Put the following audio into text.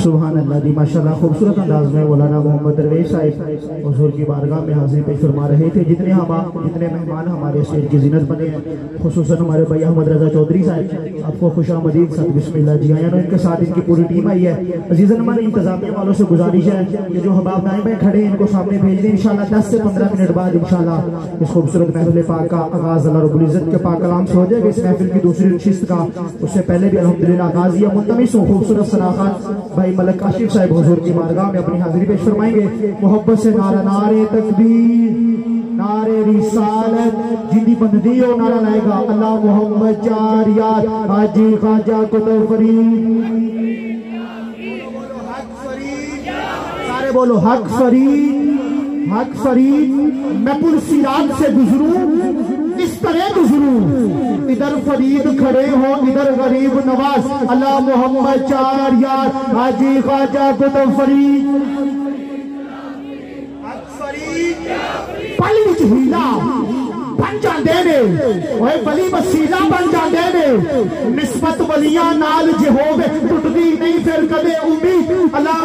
سبحان اللہ دی ماشاءاللہ خوبصورت انداز میں مولانا محمد درویش صاحب حضور کی بارگاہ میں حاضری پیش فرما رہے تھے. جتنے مہمان ہمارے اسٹیج کی زینت بنے ہیں خصوصاً ہمارے بھائی احمد رضا چودھری صاحب آپ کو خوش آمدید ساتھ بسم اللہ جی آئیں. ان کے ساتھ ان کی پوری ٹیم آئی ہے. عزیزاً ہمارے انتظامیہ والوں سے گزارش ہے کہ جو حباب نائب ہیں کھڑے ان کو سامنے بھیج دیں. انشاءاللہ 10 سے 15 منٹ بعد انشاءاللہ اس خوبصورت محفل پاک کا آغاز اللہ رب العزت کے پاک کلام سے ہو جائے گا. اس محفل کی دوسری نشست کا اس سے پہلے بھی الحمدللہ آغاز یا منتمس ہوں خوبصورت صناخت بھائی ملک کاشف صاحب حضور کی بارگاہ میں اپنی حاضری پیش فرمائیں گے. محبت سے نعرہ نعرے تکبیر نعرے رسالت جنی بندی ہو نعرہ لائے گا اللہ محمد چار یار حاجی خواجہ کتب فرید. سارے بولو حق فرید حق فرید. میں پل سیرات سے گزروں اس طرح گزروں ادھر فرید کھڑے ہو ادھر غریب نواز اللہ محمد چار یار حاجی خواجہ کتب فرید. پلی وچ ہیلا بن جاندے نے اوے بلی وسیلہ بن جاندے نے نسبت ولیاں نال جے ہووے ٹٹدی نہیں پھر کدے امید اللہ